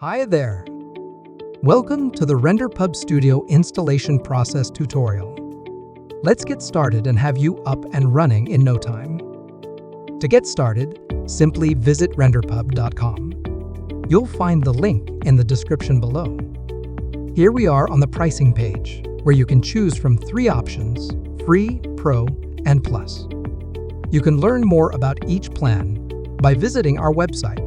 Hi there! Welcome to the Renderpub Studio installation process tutorial. Let's get started and have you up and running in no time. To get started, simply visit renderpub.com. You'll find the link in the description below. Here we are on the pricing page, where you can choose from 3 options: Free, Pro, and Plus. You can learn more about each plan by visiting our website.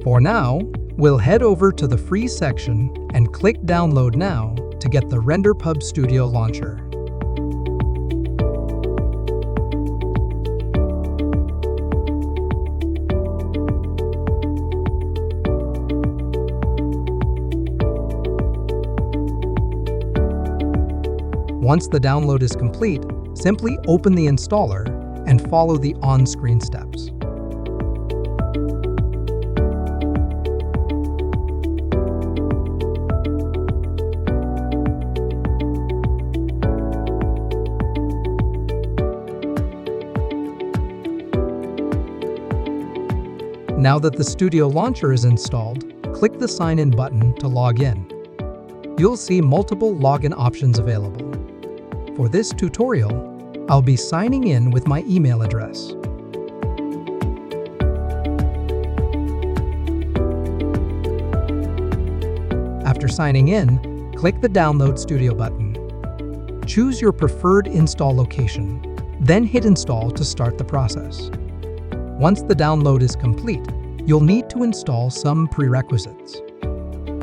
For now, we'll head over to the free section and click Download Now to get the Renderpub Studio launcher. Once the download is complete, simply open the installer and follow the on-screen steps. Now that the Studio Launcher is installed, click the Sign In button to log in. You'll see multiple login options available. For this tutorial, I'll be signing in with my email address. After signing in, click the Download Studio button. Choose your preferred install location, then hit Install to start the process. Once the download is complete, you'll need to install some prerequisites.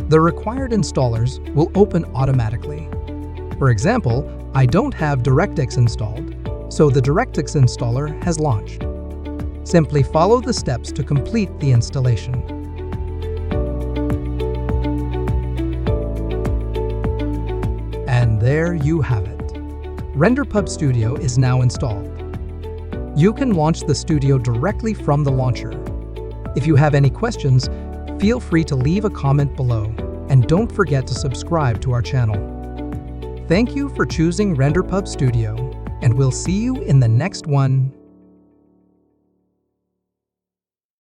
The required installers will open automatically. For example, I don't have DirectX installed, so the DirectX installer has launched. Simply follow the steps to complete the installation. And there you have it. Renderpub Studio is now installed. You can launch the Studio directly from the launcher. If you have any questions, feel free to leave a comment below, and don't forget to subscribe to our channel. Thank you for choosing Renderpub Studio, and we'll see you in the next one.